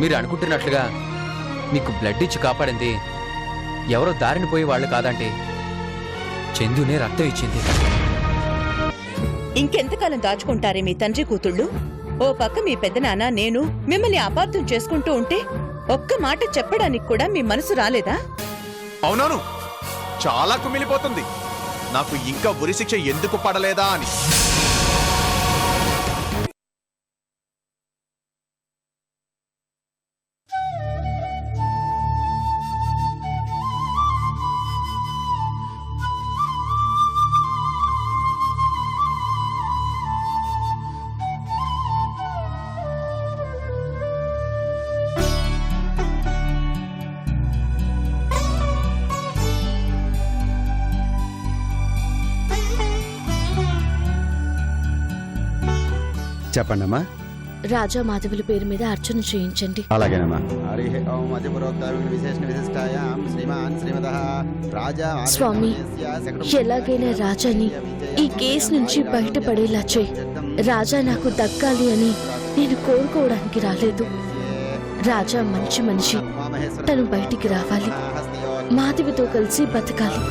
మీరు అనుకుంటున్నట్లుగా మీకు బ్లడ్ ఇచ్చి కాపాడింది ఎవరో దారిని పోయే వాళ్ళు కాదంటే చందునే రక్తం ఇచ్చింది. ఇంకెంతకాలం దాచుకుంటారే మీ తండ్రి కూతుళ్ళు? ఓ పక్క మీ పెద్దనాన్న నేను మిమ్మల్ని అపార్థం చేసుకుంటూ ఉంటే ఒక్క మాట చెప్పడానికి కూడా మీ మనసు రాలేదా? అవునవును, చాలా కుమిలిపోతుంది నాకు ఇంకా ఉరిశిక్ష ఎందుకు పడలేదా అని. చెప్పండమ్మా. రాజా మాధవుల పేరు మీద అర్చన చేయించండి. అలాగేనమ్మా. స్వామి, ఎలాగైనా రాజాని ఈ కేసు నుంచి బయటపడేలా చేయి. రాజా నాకు దక్కాలి అని నేను కోరుకోవడానికి రాలేదు. రాజా మంచి మనిషి, తను బయటికి రావాలి, మాధవితో కలిసి బతకాలి.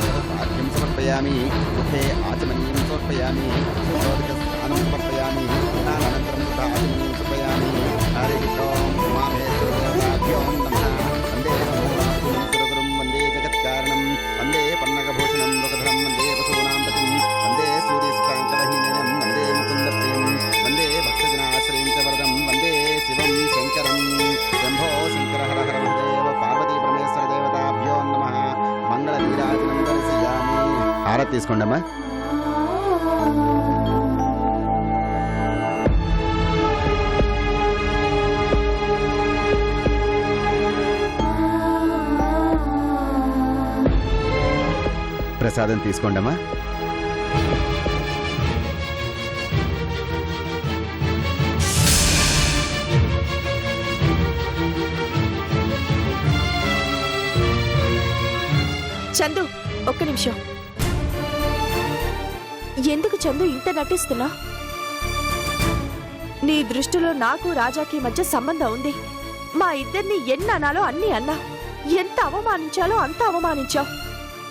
హారతి తీసుకోండమ్మా. ప్రసాదం తీసుకోండమ్మా. చందు, ఒక్క నిమిషం. ఎందుకు చందు ఇంత నటిస్తున్నా? నీ దృష్టిలో నాకు రాజాకి మధ్య సంబంధం ఉంది. మా ఇద్దరిని ఎన్ని అనాలో అన్ని అన్నా, ఎంత అవమానించాలో అంత అవమానించావు.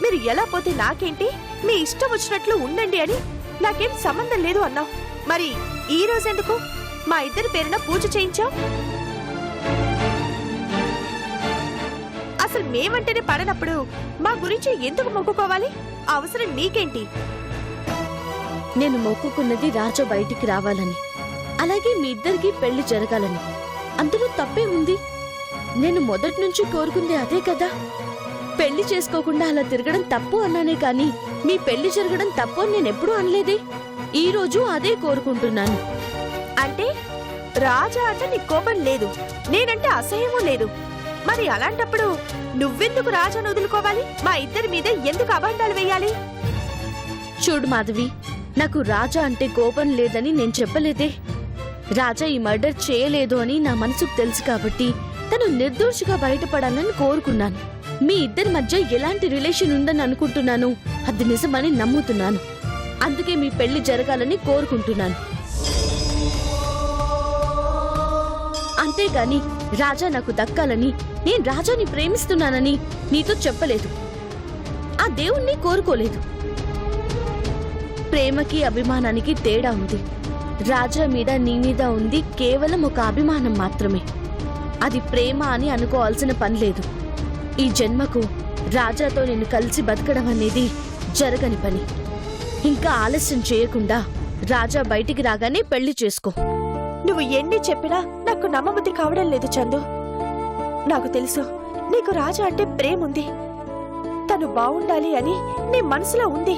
మీరు ఎలా పోతే నాకేంటి, మీ ఇష్టం వచ్చినట్లు ఉండండి అని నాకేం సంబంధం లేదు అన్నావు. మరి ఈ రోజెందుకు మా ఇద్దరి పేరున పూజ చేయించావు? అసలు మేమంటేనే పడనప్పుడు మా గురించి ఎందుకు మొక్కుకోవాలి? అవసరం నీకేంటి? నేను మొక్కుకున్నది రాజా బయటికి రావాలని, అలాగే మీ ఇద్దరికి పెళ్లి జరగాలని. అందులో తప్పే ఉంది? నేను మొదటి నుంచి కోరుకుంది అదే కదా. పెళ్లి చేసుకోకుండా అలా తిరగడం తప్పు అన్నానే కాని మీ పెళ్లి జరగడం తప్పు అని నేనెప్పుడూ అనలేదే. ఈ రోజు అదే కోరుకుంటున్నాను. అంటే రాజా అంటే నీ కోపం లేదు, నేనంటే అసహ్యమూ లేదు. మరి అలాంటప్పుడు నువ్వెందుకు రాజాను వదులుకోవాలి? మా ఇద్దరి మీద ఎందుకు అబద్ధాలు వేయాలి? చూడు మాధవి, నాకు రాజా అంటే కోపం లేదని నేను చెప్పలేదే. రాజా ఈ మర్డర్ చేయలేదు అని నా మనసుకు తెలుసు కాబట్టి తను నిర్దోషిగా బయటపడాలని కోరుకున్నాను. మీ ఇద్దరి మధ్య ఎలాంటి రిలేషన్ ఉందని అనుకుంటున్నాను, అది నిజమని నమ్ముతున్నాను. అందుకే మీ పెళ్లి జరగాలని కోరుకుంటున్నాను. అంతేగాని రాజా నాకు దక్కాలని, నేను రాజాని ప్రేమిస్తున్నానని నీతో చెప్పలేదు. ఆ దేవుణ్ణి కోరుకోలేదు. ప్రేమకి అభిమానానికి తేడా ఉంది. రాజా మీద నీ మీద ఉంది కేవలం ఒక అభిమానం మాత్రమే. అది ప్రేమ అని అనుకోవాల్సిన పని లేదు. ఈ జన్మకు రాజాతో నేను కలిసి బతకడం అనేది జరగని పని. ఇంకా ఆలస్యం చేయకుండా రాజా బయటికి రాగానే పెళ్లి చేసుకో. నువ్వు ఎన్ని చెప్పినా నాకు నమ్మబుద్ధి కావడం లేదు చందు. నాకు తెలుసు నీకు రాజా అంటే ప్రేమ ఉంది, తను బావుండాలి అని నీ మనసులో ఉంది.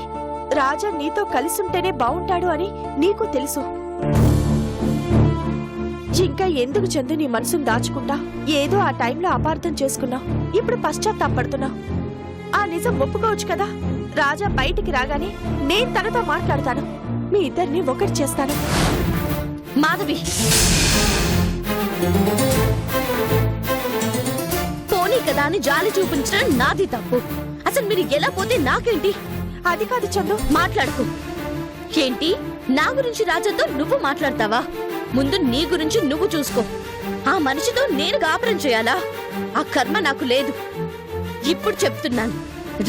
రాజా నీతో కలిసుంటేనే బావుంటాడు అని నీకు తెలుసు. ఇంకా ఎందుకు చందు నీ మనసును దాచుకుంటా? ఏదో ఆ టైంలో అపార్థం చేసుకున్నావు, ఇప్పుడు పశ్చాత్తాపడుతున్నావు. ఆ నిజం ఒప్పుకోవచ్చు కదా. రాజా బయటికి రాగానే నేను తనతో మాట్లాడతాను, మీ ఇద్దరిని ఒకటి చేస్తాను. మాధవి, పోనీ కదా అని జాలి చూపించడం నాది తప్పు. అసలు మీరు ఎలా పోతే నాకేంటి? అది కాదు చందు. మాట్లాడుకో. ఏంటి, నా గురించి రాజాతో నువ్వు మాట్లాడతావా? ముందు నీ గురించి నువ్వు చూసుకో, ఆ మనిషితో నేను కాపురం చేయాలా? ఆ కర్మ నాకు లేదు. ఇప్పుడు చెప్తున్నాను,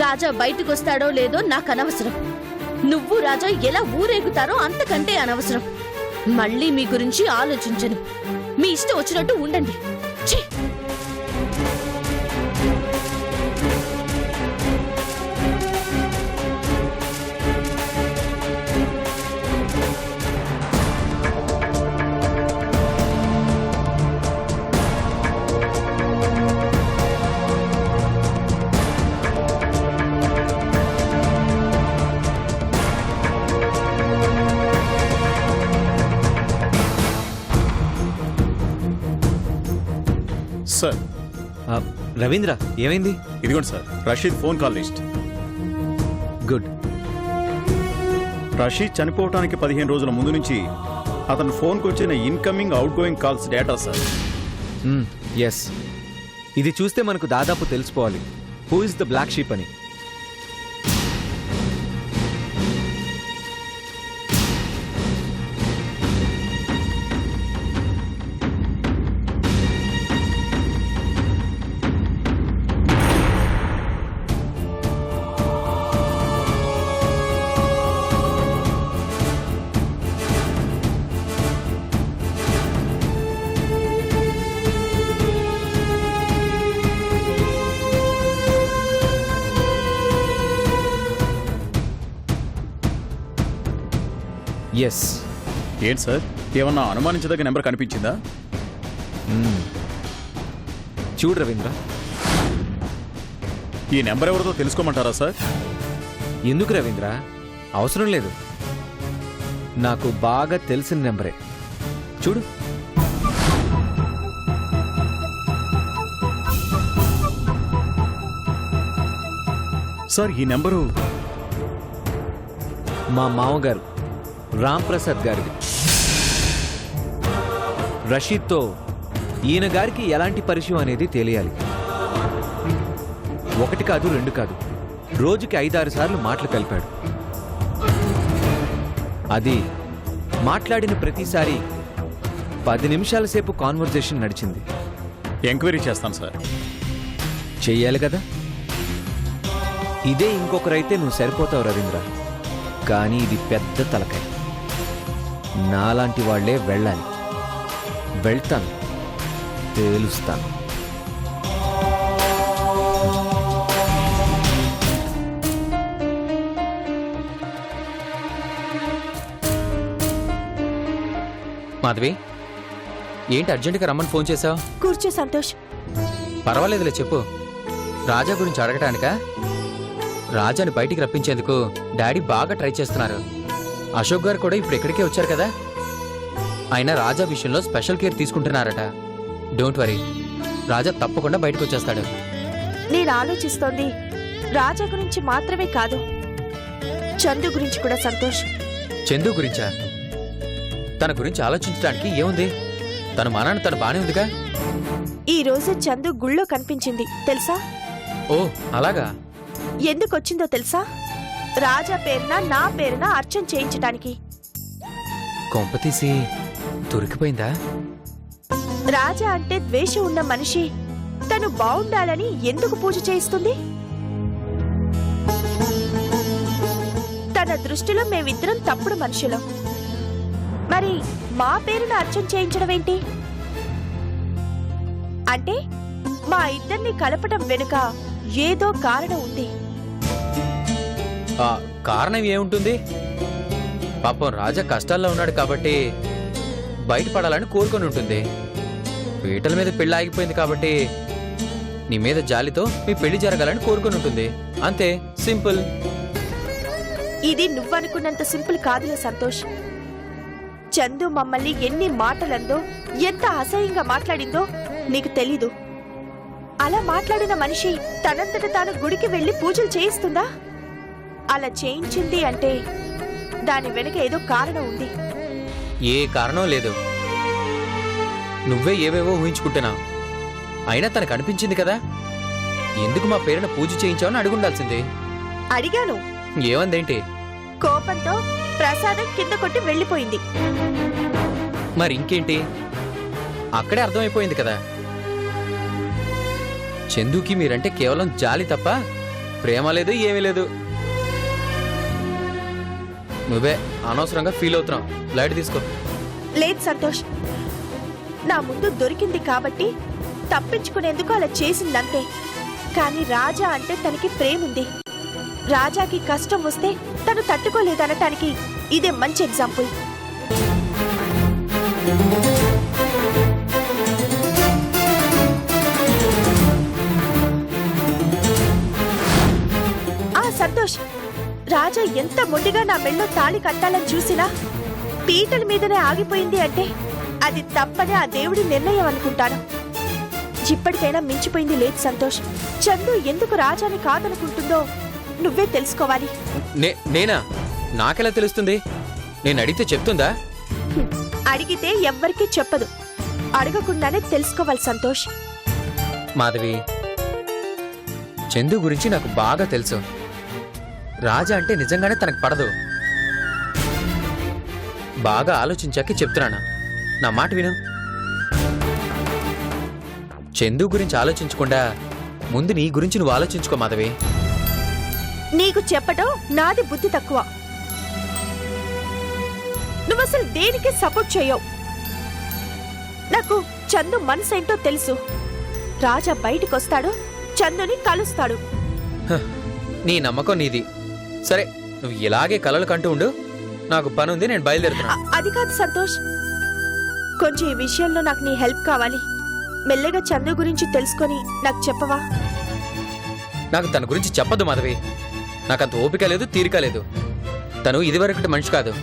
రాజా బయటకు వస్తాడో లేదో నాకు అనవసరం. నువ్వు రాజా ఎలా ఊరేగుతారో అంతకంటే అనవసరం. మళ్ళీ మీ గురించి ఆలోచించను. మీ ఇష్టం వచ్చినట్టు ఉండండి. ఛీ! సార్ రవీంద్ర, ఏమైంది? ఇదిగోండి sir, Rashid phone call list. Good. Rashid చనిపోవటానికి 15 రోజుల ముందు నుంచి అతని ఫోన్కి వచ్చిన incoming outgoing calls data sir. Yes, ఇది చూస్తే మనకు దాదాపు తెలిసిపోవాలి who is the black sheep అని. ఎస్. ఏంటి సార్, ఏమన్నా అనుమానించదగ్గ నెంబర్ కనిపించిందా? చూడు రవీంద్ర, ఈ నెంబర్ ఎవరిదో తెలుసుకోమంటారా సార్? ఎందుకు రవీంద్ర, అవసరం లేదు. నాకు బాగా తెలిసిన నెంబరే. చూడు. సార్, ఈ నెంబరు మా మామగారు రామ్ ప్రసాద్ గారిది. రషీద్తో ఈయన గారికి ఎలాంటి పరిచయం అనేది తెలియాలి. 1 కాదు 2 కాదు, రోజుకి 5-6 సార్లు మాటలు కలిపాడు. అది మాట్లాడిన ప్రతిసారి 10 నిమిషాల సేపు కాన్వర్జేషన్ నడిచింది. ఎంక్వైరీ చేస్తాను సార్. చెయ్యాలి కదా. ఇదే ఇంకొకరైతే నువ్వు సరిపోతావు రవీంద్ర, కానీ ఇది పెద్ద తలకాయ. నాలాంటి వాళ్లే వెళ్ళాలి. వెళ్తాను, తేలుస్తాను. మాధవి, ఏంటి అర్జెంటుగా రమ్మని ఫోన్ చేశావు? కూర్చో సంతోష్. పర్వాలేదులే, చెప్పు. రాజా గురించి అడగటానికా? రాజాని బయటికి రప్పించేందుకు డాడీ బాగా ట్రై చేస్తున్నారు. అశోక్ గారు కూడా ఇప్పుడు ఇక్కడికే వచ్చారు కదా. అయినా రాజా విషయంలో స్పెషల్ కేర్ తీసుకుంటున్నారట. డోంట్ వరీ, రాజా తప్పకుండా బయటకు వచ్చేస్తాడు. నేను ఆలోచిస్తోంది రాజా గురించి మాత్రమే కాదు, చందు గురించి కూడా సంతోష్. చందు గురించా? తన గురించి ఆలోచించడానికి ఏముంది? తన మానాన్ని తను బానే ఉందిగా. ఈ రోజు చందు గుళ్ళో కనిపించింది తెలుసా? ఓ అలాగా? ఎందుకొచ్చిందో తెలుసా? రాజా పేరున నా పేరున అర్చన చేయించటానికి. కొంపతీసి దొరికిపోయిందా? రాజా అంటే ద్వేషం ఉన్న మనిషి తను బావుండాలని ఎందుకు పూజ చేయిస్తుంది? తన దృష్టిలో మేమిద్దరం తప్పుడు మనుషులం. మరి మా పేరున అర్చన చేయించడం ఏంటి? అంటే మా ఇద్దరిని కలపటం వెనుక ఏదో కారణం ఉంది. ఆ కారణం ఏముంటుంది? పాపం రాజా కష్టాల్లో ఉన్నాడు కాబట్టి బయటపడాలని కోరుకొని ఉంటుంది. పీటల మీద పెళ్లి ఆగిపోయింది కాబట్టి నీ మీద జాలితో మీ పెళ్లి జరగాలని కోరుకొని ఉంటుంది. అంతే, సింపుల్. ఇది నువ్వనుకున్నంత సింపుల్ కాదులే సంతోష్. చందు మమ్మల్ని ఎన్ని మాటలందో, ఎంత అసహ్యంగా మాట్లాడిందో నీకు తెలీదు. అలా మాట్లాడిన మనిషి తనంతట తాను గుడికి వెళ్లి పూజలు చేయిస్తుందా? అలా చేయించింది అంటే దాని వెనక ఏదో కారణం ఉంది. ఏ కారణం లేదు. నువ్వే ఏవేవో ఊహించుకుంటున్నావు. అయినా తనకు అనిపించింది కదా. ఎందుకు మా పేరున పూజ చేయించావని అడుగుండాల్సింది. అడిగాను. ఏమందేంటి? కోపంతో ప్రసాదం కింద కొట్టి వెళ్లిపోయింది. మరి ఇంకేంటి? అక్కడే అర్థమైపోయింది కదా. చందుకి మీరంటే కేవలం జాలి తప్ప ప్రేమ లేదు, ఏమీ లేదు. నువ్వే అనవసరంగా ఫీల్ అవుతున్నావు. లైట్ తీసుకో. లేదు సంతోష్, నా ముందు దొరికింది కాబట్టి తప్పించుకునేందుకు అలా చేసిందంతే. కానీ రాజా అంటే తనకి ప్రేముంది. రాజాకి కష్టం వస్తే తను తట్టుకోలేదనటానికి ఇదే మంచి ఎగ్జాంపుల్. సంతోష్, రాజా ఎంత మొండిగా నా మెళ్ళో తాళి కట్టాలని చూసినా పీటల మీదనే ఆగిపోయింది అంటే అది తప్పని ఆ దేవుడి నిర్ణయం అనుకుంటాను. ఇప్పటికైనా మించిపోయింది లేదు సంతోష్. చందు ఎందుకు రాజాని కాదనుకుంటుందో నువ్వే తెలుసుకోవాలి. నేనా? నాకెలా తెలుస్తుంది? నేను అడిగితే చెప్తుందా? అడిగితే ఎవ్వరికీ చెప్పదు. అడగకుండానే తెలుసుకోవాలి సంతోష్. మాధవి, చందు గురించి నాకు బాగా తెలుసు. రాజా అంటే నిజంగానే తనకు పడదు. బాగా ఆలోచించాకే చెప్తున్నాను. నా మాట విను. చందు గురించి ఆలోచించకుండా ముందు నీ గురించి నువ్వు ఆలోచించుకో మాధవి. నీకు చెప్పడం నాది బుద్ధి తక్కువ. నువ్వు అసలు దేనికి సపోర్ట్ చేయవు. నాకు చందు మనసేంటో తెలుసు. రాజా బయటికొస్తాడు, చందుని కలుస్తాడు. నీ నమ్మకం నీది. సరే, నువ్వు ఇలాగే కలలు కంటూ ఉండు. నాకు పని ఉంది, నేను బయలుదేరుతున్నా. అది కాదు సంతోష్, కొంచెం ఈ విషయంలో నాకు నీ హెల్ప్ కావాలి. మెల్లగా చందు గురించి తెలుసుకొని నాకు చెప్పవా? నాకు తన గురించి చెప్పదు మాధవి. నాకంత ఓపిక లేదు, తీరిక లేదు. తను ఇదివరకటి మనిషి కాదు.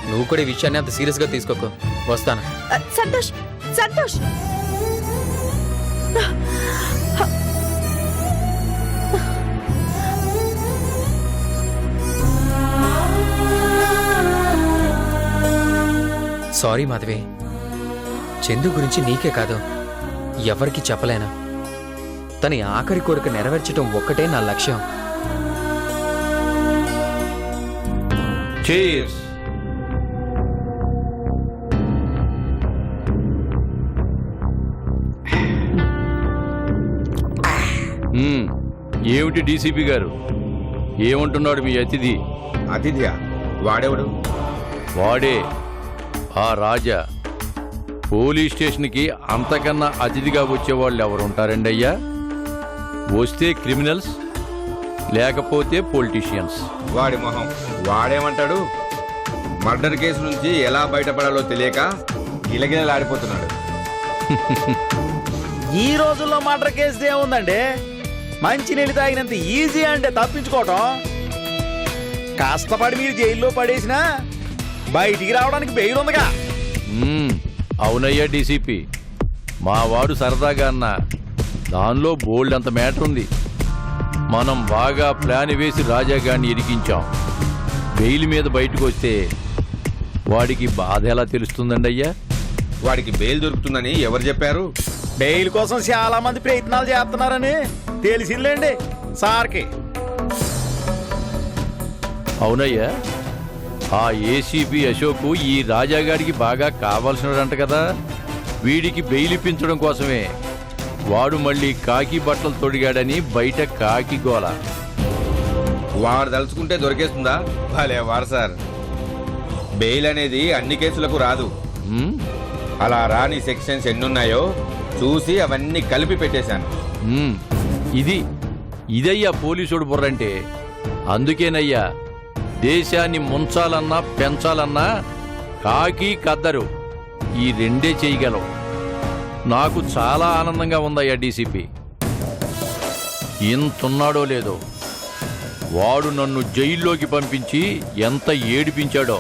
నువ్వు కూడా ఈ విషయాన్ని అంత సీరియస్ గా తీసుకోకు. వస్తాను. సంతోష్, సంతోష్, సారీ మాధవి. చందు గురించి నీకే కాదు, ఎవరికి చెప్పలేను. తన ఆఖరి కోరిక నెరవేర్చడం ఒక్కటే నా లక్ష్యం. చీర్స్. ఏమిటి డీసీపీ గారు, ఏమంటున్నాడు మీ అతిథి? అతిథియా? వాడెవడు? వాడే ఆ రాజా. పోలీస్ స్టేషన్కి అంతకన్నా అతిథిగా వచ్చేవాళ్ళు ఎవరుంటారండి అయ్యా? వస్తే క్రిమినల్స్, లేకపోతే పొలిటీషియన్స్. వాడి మొహం వాడేమంటాడు? మర్డర్ కేసు నుంచి ఎలా బయటపడాలో తెలియక గిలగిలలాడిపోతున్నాడు. ఈ రోజుల్లో మర్డర్ కేసు ఏముందండి? మంచి నీళ్ళు తాగినంత ఈజీ అంటే తప్పించుకోవటం. కష్టపడి మీరు జైల్లో పడేసినా బయటికి రావడానికి బెయిల్ ఉందిగా. అవునయ్యా డీసీపీ, మా వాడు సరదాగా అన్న దానిలో బోల్డ్ అంత మ్యాటర్ ఉంది. మనం బాగా ప్లాన్ వేసి రాజాగాన్ని ఇరికించాం. బెయిల్ మీద బయటకు వస్తే వాడికి బాధ ఎలా తెలుస్తుందండి అయ్యా? వాడికి బెయిల్ దొరుకుతుందని ఎవరు చెప్పారు? బెయిల్ కోసం చాలా మంది ప్రయత్నాలు చేస్తున్నారని తెలిసిందిలేండి సార్కి. అవునయ్యా, ఆ ఏసీపీ అశోక్ ఈ రాజాగాడికి బాగా కావాల్సినడంట కదా. వీడికి బెయిల్ ఇప్పించడం కోసమే వాడు మళ్ళీ కాకి బట్టలు తొడిగాడని బయట కాకి గోల. వాడు తలుచుకుంటే దొరికేస్తుందా? భలే వారు సార్. బెయిల్ అనేది అన్ని కేసులకు రాదు. అలా రాని సెక్షన్స్ ఎన్నున్నాయో చూసి అవన్నీ కలిపి పెట్టేశాను. ఇదయ్యా పోలీసుడు బుర్రంటే. అందుకేనయ్యా దేశాన్ని ముంచాలన్నా పెంచాలన్నా కాకి కద్దరు ఈ రెండే చేయగలవు. నాకు చాలా ఆనందంగా ఉందయ్యా డీసీపీ. ఇంతున్నాడో లేదో వాడు నన్ను జైల్లోకి పంపించి ఎంత ఏడిపించాడో.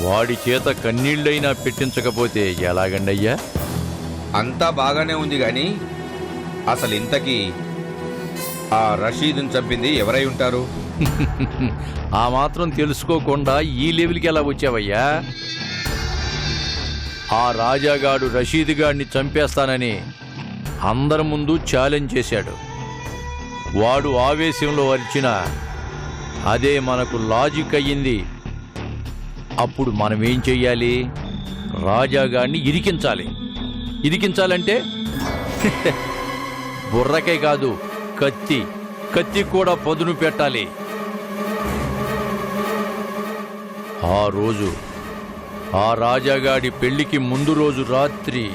వాడి చేత కన్నీళ్ళైనా పెట్టించకపోతే ఎలాగండయ్యా? అంతా బాగానే ఉంది గాని అసలు ఇంతకీ ఆ రషీద్ని చంపింది ఎవరై ఉంటారు? ఆ మాత్రం తెలుసుకోకుండా ఈ లెవెల్కి ఎలా వచ్చావయ్యా? ఆ రాజాగాడు రషీద్ గాడిని చంపేస్తానని అందరి ముందు ఛాలెంజ్ చేశాడు. వాడు ఆవేశంలో అరిచిన అదే మనకు లాజిక్ అయ్యింది. అప్పుడు మనమేం చెయ్యాలి? రాజాగాన్ని ఇరికించాలి. ఇరికించాలంటే బుర్రకే కాదు, కత్తి కూడా పదును పెట్టాలి. ఆ రోజు ఆ రాజాగాడి పెళ్లికి ముందు రోజు రాత్రి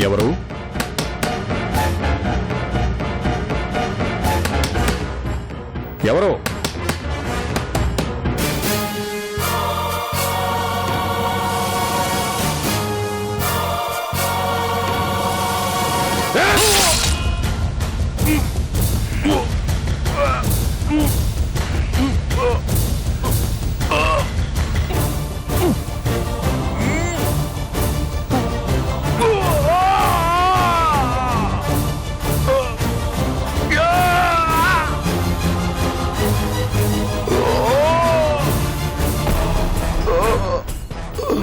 ఎవరు? ఎవరు?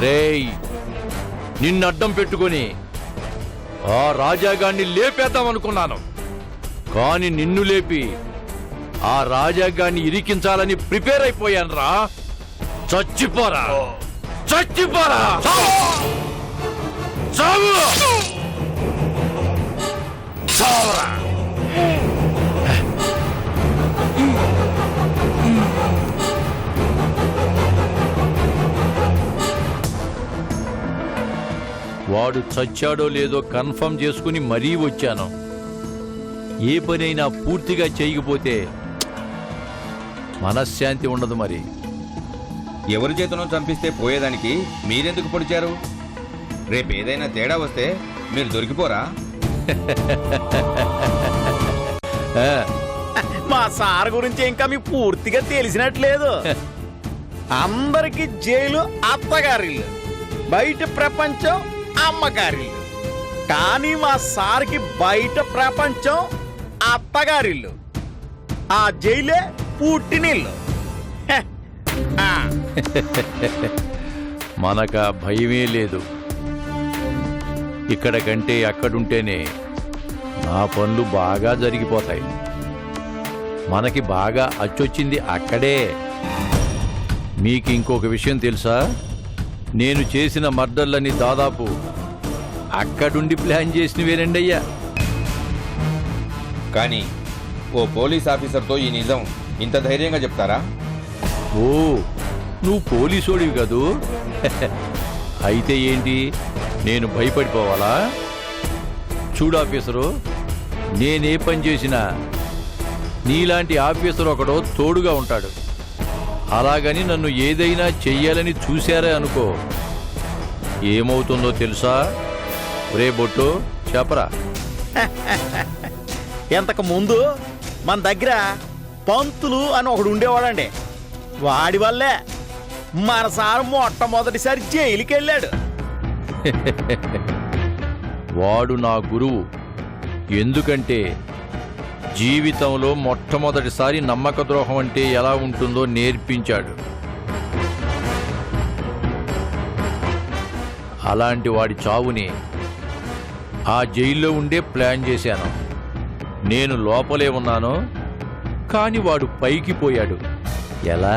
రేయ్, నిన్ను అడ్డం పెట్టుకొని ఆ రాజాగాన్ని లేపేద్దామనుకున్నాను. కాని నిన్ను లేపి ఆ రాజాగాన్ని ఇరికించాలని ప్రిపేర్ అయిపోయాను రా. చచ్చిపోరా, చచ్చిపోరా, చావు, చావురా. వాడు చచ్చాడో లేదో కన్ఫర్మ్ చేసుకుని మరీ వచ్చాను. ఏ పనైనా పూర్తిగా చేయకపోతే మనశ్శాంతి ఉండదు. మరి ఎవరి చేతనో చంపిస్తే పోయేదానికి మీరెందుకు పొడిచారు? రేపు ఏదైనా తేడా వస్తే మీరు దొరికిపోరా? మా సార్ గురించి ఇంకా మీకు పూర్తిగా తెలిసినట్లేదు. అందరికి జైలు అత్తగారిల్లు, బయట ప్రపంచం అమ్మగారిల్లు. కానీ మా సార్కి బయట ప్రపంచం అత్తగారిల్లు, ఆ జైలే పుట్టినిల్లు. మనకు భయమే లేదు. ఇక్కడ కంటే అక్కడుంటేనే నా పనులు బాగా జరిగిపోతాయి. మనకి బాగా అచ్చొచ్చింది అక్కడే. మీకు ఇంకొక విషయం తెలుసా? నేను చేసిన మర్డర్లని దాదాపు అక్కడుండి ప్లాన్ చేసినవేనండయ్యా. కానీ ఓ పోలీస్ ఆఫీసర్తో ఈ నిజం ఇంత ధైర్యంగా చెప్తారా? ఓ, నువ్వు పోలీసోడివి కదూ. అయితే ఏంటి, నేను భయపడిపోవాలా? చూడు ఆఫీసరు, నేనే పని చేసినా నీలాంటి ఆఫీసర్ ఒకడో తోడుగా ఉంటాడు. అలాగని నన్ను ఏదైనా చెయ్యాలని చూశారే అనుకో, ఏమవుతుందో తెలుసా? రే బొట్టు, చెప్పరా. ఇంతకు ముందు మన దగ్గర పంతులు అని ఒకడు ఉండేవాడండి. వాడి వల్లే మన సార్ మొట్టమొదటిసారి జైలుకి వెళ్ళాడు. వాడు నా గురువు. ఎందుకంటే జీవితంలో మొట్టమొదటిసారి నమ్మక ద్రోహం అంటే ఎలా ఉంటుందో నేర్పించాడు. అలాంటి వాడి చావుని ఆ జైల్లో ఉండే ప్లాన్ చేశాను. నేను లోపలే ఉన్నాను, కానీ వాడు పైకి పోయాడు. ఎలా?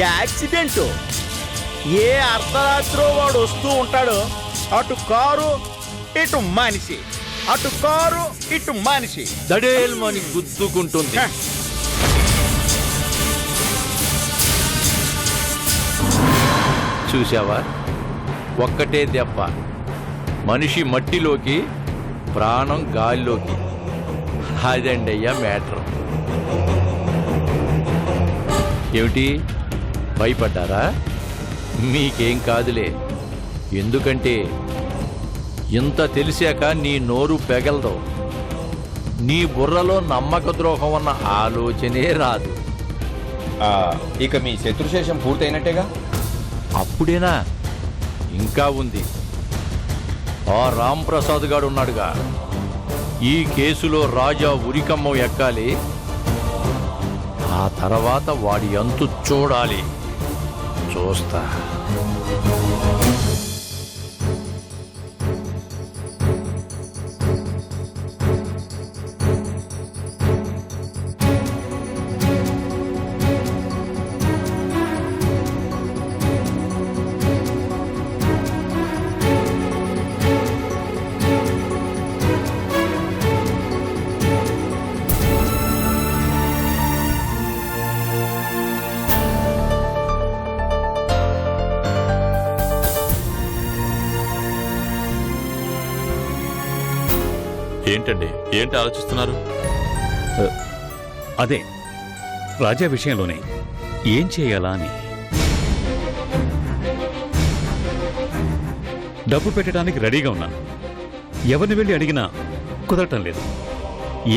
యాక్సిడెంట్. ఏ అర్ధరాత్రో వాడు వస్తూ ఉంటాడు. అటు కారు ఇటు మనిషి, అటు కారు ఇటు మనిషి, దడేల్మని గుద్దుకుంటుంది. చూశావా? ఒక్కటే దెబ్బ, మనిషి మట్టిలోకి, ప్రాణం గాలిలోకి. అదండయ్యా మ్యాటర్. ఏమిటి, భయపడ్డారా? మీకేం కాదులే. ఎందుకంటే ఇంత తెలిసాక నీ నోరు పెగలదు. నీ బుర్రలో నమ్మక ద్రోహం అన్న ఆలోచనే రాదు. ఇక మీ శత్రుశేషం పూర్తయినట్టేగా? అప్పుడేనా? ఇంకా ఉంది. ఆ రాంప్రసాద్ గాడు ఉన్నాడుగా, ఈ కేసులో రాజా ఉరికమ్మం ఎక్కాలి. ఆ తర్వాత వాడి అంతు చూడాలి. చూస్తా. ఏంటండి, ఏంటి ఆలోచిస్తున్నారు? అదే రాజా విషయంలోనే ఏం చేయాలా అని. డబ్బు పెట్టడానికి రెడీగా ఉన్నాను. ఎవరిని వెళ్ళి అడిగినా కుదరటం లేదు.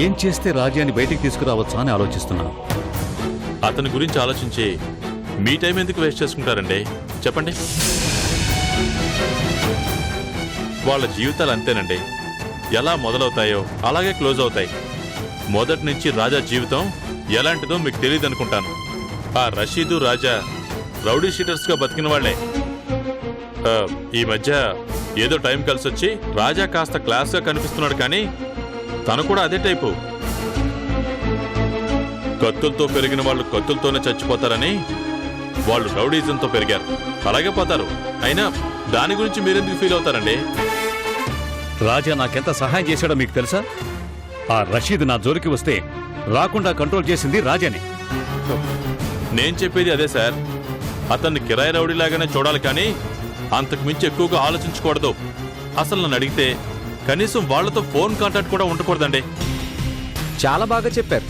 ఏం చేస్తే రాజ్యాన్ని బయటికి తీసుకురావచ్చా అని ఆలోచిస్తున్నాను. అతని గురించి ఆలోచించి మీ టైం ఎందుకు వేస్ట్ చేసుకుంటారండి? చెప్పండి. వాళ్ళ జీవితాలు అంతేనండి. ఎలా మొదలవుతాయో అలాగే క్లోజ్ అవుతాయి. మొదటి నుంచి రాజా జీవితం ఎలాంటిదో మీకు తెలియదు అనుకుంటాను. ఆ రషీదు రాజా రౌడీ షీటర్స్గా బతికిన వాళ్లే. ఈ మధ్య ఏదో టైం కలిసి వచ్చి రాజా కాస్త క్లాస్గా కనిపిస్తున్నాడు, కానీ తను కూడా అదే టైపు. కత్తులతో పెరిగిన వాళ్ళు కత్తులతోనే చచ్చిపోతారని వాళ్ళు రౌడీజంతో పెరిగారు, అలాగే పోతారు. అయినా దాని గురించి మీరెందుకు ఫీల్ అవుతారండి? రాజా నాకెంత సహాయం చేశాడో మీకు తెలుసా? ఆ రషీద్ నా జోలికి వస్తే రాకుండా కంట్రోల్ చేసింది రాజానే. నేను చెప్పేది అదే సార్. అతన్ని కిరాయి రౌడీలాగానే చూడాలి, కానీ అంతకు మించి ఎక్కువగా ఆలోచించకూడదు. అసలు నన్ను అడిగితే కనీసం వాళ్లతో ఫోన్ కాంటాక్ట్ కూడా ఉండకూడదండి. చాలా బాగా చెప్పారు.